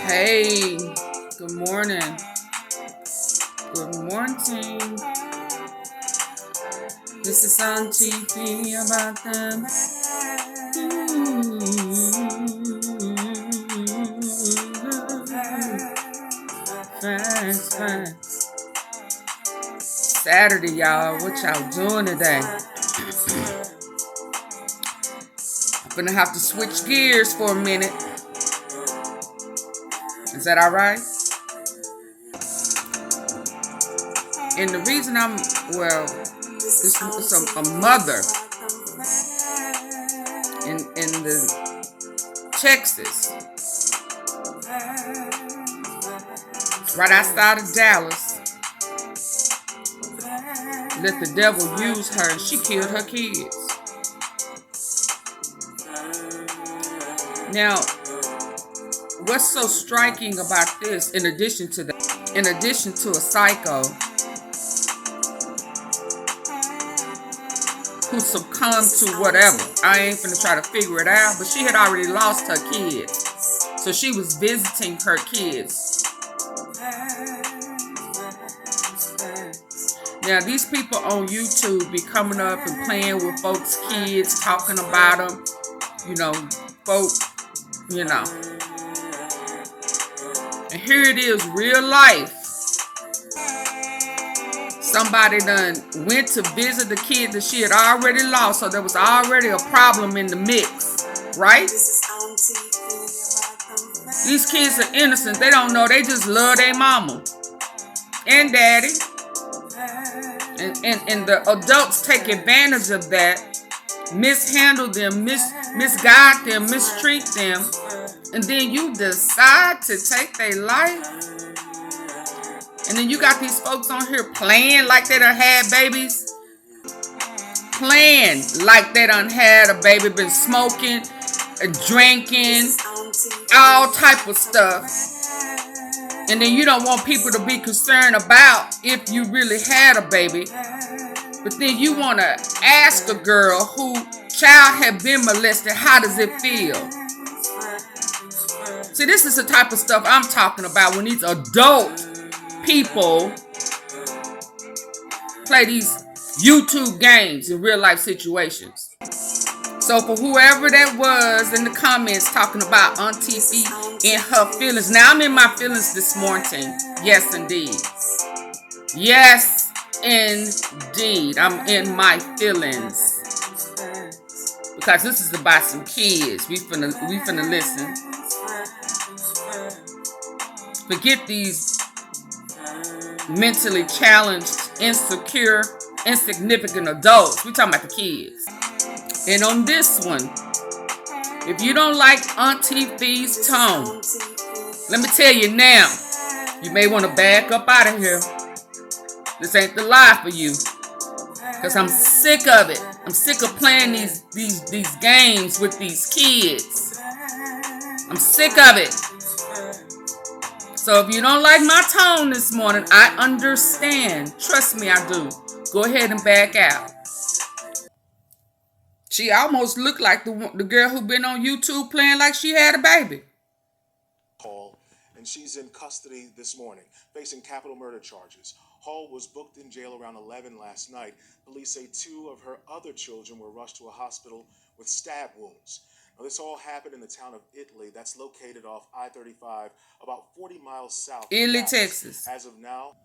Hey, good morning. Good morning. This is AunTeaFee about them. Fine. Saturday, y'all. What y'all doing today? I'm gonna have to switch gears for a minute. Is that all right? And the reason it's a mother in the Texas, right outside of Dallas, let the devil use her and she killed her kids. Now, what's so striking about this, in addition to a psycho who succumbed to whatever, I ain't finna try to figure it out, but she had already lost her kids, so she was visiting her kids. Now, these people on YouTube be coming up and playing with folks' kids, talking about them, and here it is, real life. Somebody done went to visit the kid that she had already lost, so there was already a problem in the mix, right? These kids are innocent. They don't know. They just love their mama and daddy. And the adults take advantage of that, mishandle them, misguide them, mistreat them, and then you decide to take their life. And then you got these folks on here playing like they done had babies. Playing like they done had a baby, been smoking, drinking, all type of stuff. And then you don't want people to be concerned about if you really had a baby. But then you want to ask a girl who child had been molested, how does it feel? See, this is the type of stuff I'm talking about when these adult people play these YouTube games in real life situations. So for whoever that was in the comments talking about AunTeaFee and her feelings. Now I'm in my feelings this morning. Yes, indeed. Yes, indeed. I'm in my feelings. Because this is about some kids. We finna listen. Forget these mentally challenged, insecure, insignificant adults. We talking about the kids. And on this one, if you don't like AunTeaFee's tone, let me tell you now, you may want to back up out of here. This ain't the life for you. Because I'm sick of it. I'm sick of playing these games with these kids. I'm sick of it. So if you don't like my tone this morning, I understand. Trust me, I do. Go ahead and back out. She almost looked like the girl who been on YouTube playing like she had a baby. And she's in custody this morning, facing capital murder charges. Hall was booked in jail around 11 last night. Police say 2 of her other children were rushed to a hospital with stab wounds. Now, this all happened in the town of Italy. That's located off I-35, about 40 miles south of Italy, Dallas. Texas. As of now,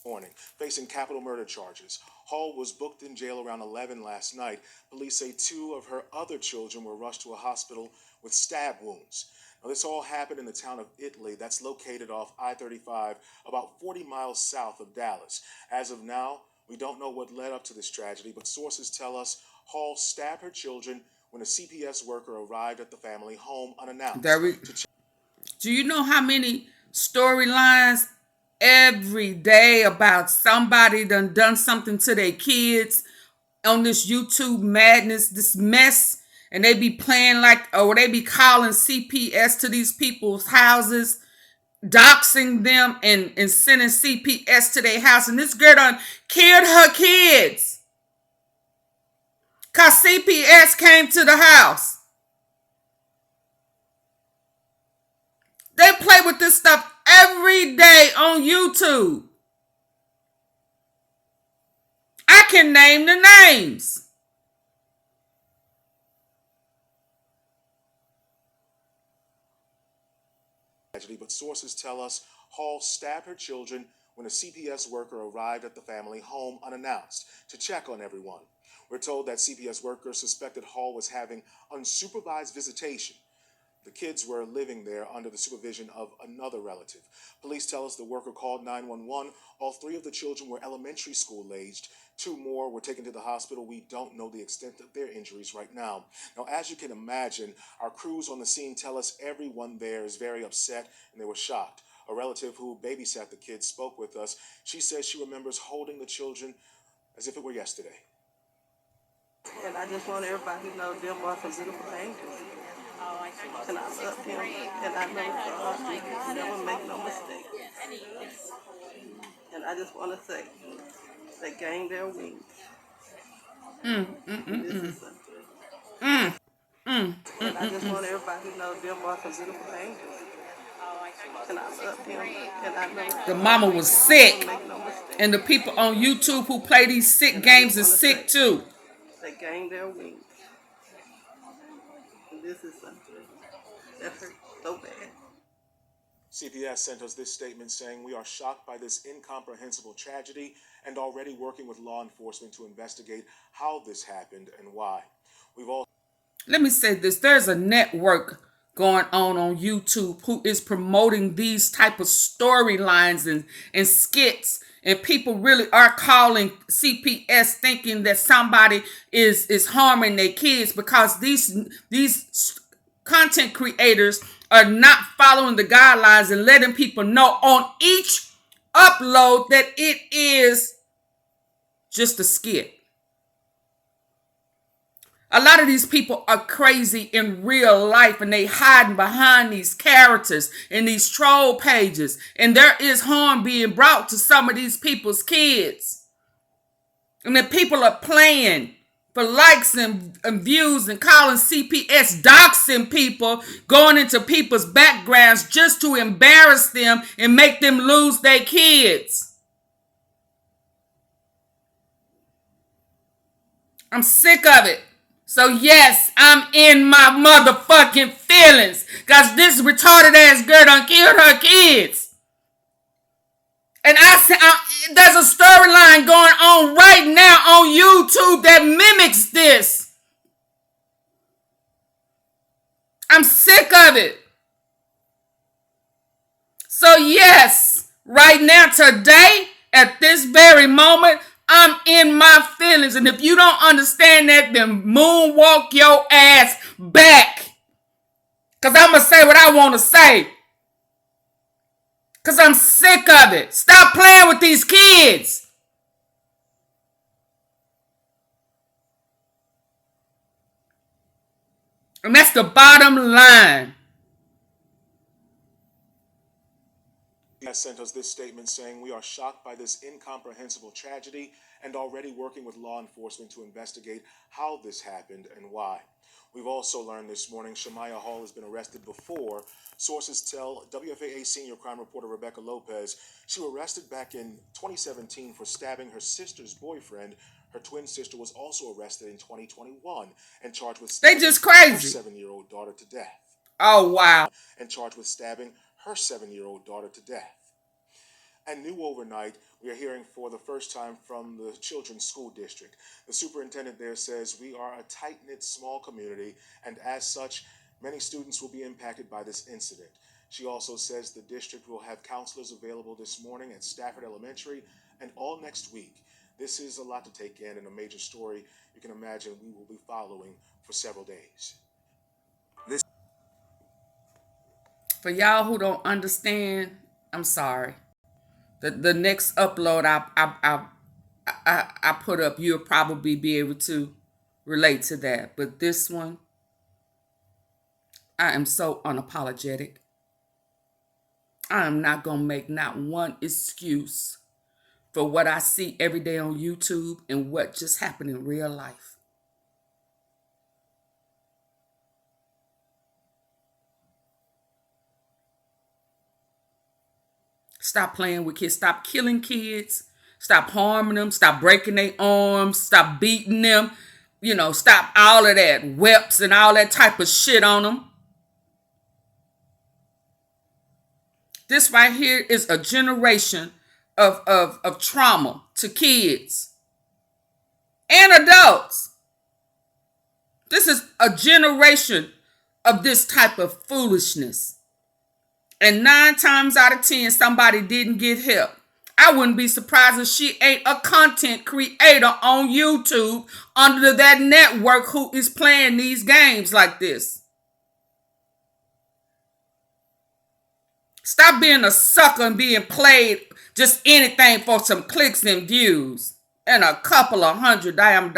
morning, facing capital murder charges. Hall was booked in jail around 11 last night. Police say 2 of her other children were rushed to a hospital with stab wounds. Now, this all happened in the town of Italy. That's located off I-35, about 40 miles south of Dallas. As of now, we don't know what led up to this tragedy, but sources tell us Hall stabbed her children when a CPS worker arrived at the family home unannounced. Do you know how many storylines every day about somebody done something to their kids on this YouTube madness, this mess, and they be playing like, or they be calling CPS to these people's houses, doxing them and sending CPS to their house, and this girl done killed her kids. Because CPS came to the house. They play with this stuff every day on YouTube. I can name the names. But sources tell us Hall stabbed her children when a CPS worker arrived at the family home unannounced to check on everyone. We're told that CPS workers suspected Hall was having unsupervised visitation. The kids were living there under the supervision of another relative. Police tell us the worker called 911. All 3 of the children were elementary school aged. 2 more were taken to the hospital. We don't know the extent of their injuries right now. Now, as you can imagine, our crews on the scene tell us everyone there is very upset and they were shocked. A relative who babysat the kids spoke with us. She says she remembers holding the children as if it were yesterday. And I just want everybody to know them are some beautiful angels. And I love them. And I know God never make no mistake. And I just want to say, they gained their wings. And I just want everybody to know them are some beautiful angels. And I love them. And I know The mama was sick. And the people on YouTube who play these sick games is sick too. They gained their wings. And this is something that hurts so bad. CPS sent us this statement saying, "We are shocked by this incomprehensible tragedy and already working with law enforcement to investigate how this happened and why. We've all..." Let me say this. There's a network going on YouTube who is promoting these type of storylines and skits. And people really are calling CPS thinking that somebody is harming their kids because these content creators are not following the guidelines and letting people know on each upload that it is just a skit. A lot of these people are crazy in real life and they hiding behind these characters and these troll pages. And there is harm being brought to some of these people's kids. And then people are playing for likes and views and calling CPS, doxing people, going into people's backgrounds just to embarrass them and make them lose their kids. I'm sick of it. So yes, I'm in my motherfucking feelings because this retarded ass girl done killed her kids. And there's a storyline going on right now on YouTube that mimics this. I'm sick of it. So yes, right now, today, at this very moment, I'm in my feelings. And if you don't understand that, then moonwalk your ass back. Because I'm going to say what I want to say. Because I'm sick of it. Stop playing with these kids. And that's the bottom line. Has sent us this statement saying, "We are shocked by this incomprehensible tragedy and already working with law enforcement to investigate how this happened and why." We've also learned this morning Shamaiya Hall has been arrested before. Sources tell WFAA senior crime reporter Rebecca Lopez she was arrested back in 2017 for stabbing her sister's boyfriend. Her twin sister was also arrested in 2021 and charged with stabbing they just crazy. her 7-year-old daughter to death. Oh, wow. And charged with stabbing her 7-year-old daughter to death. And new overnight, we are hearing for the first time from the children's school district. The superintendent there says we are a tight-knit small community, and as such, many students will be impacted by this incident. She also says the district will have counselors available this morning at Stafford Elementary and all next week. This is a lot to take in and a major story you can imagine we will be following for several days. For y'all who don't understand, I'm sorry. The next upload I put up, you'll probably be able to relate to that. But this one, I am so unapologetic. I am not going to make not one excuse for what I see every day on YouTube and what just happened in real life. Stop playing with kids. Stop killing kids. Stop harming them. Stop breaking their arms. Stop beating them. You know, stop all of that whelps and all that type of shit on them. This right here is a generation of trauma to kids and adults. This is a generation of this type of foolishness. And 9 times out of 10, somebody didn't get help. I wouldn't be surprised if she ain't a content creator on YouTube under that network who is playing these games like this. Stop being a sucker and being played just anything for some clicks and views and a couple of $100 damn.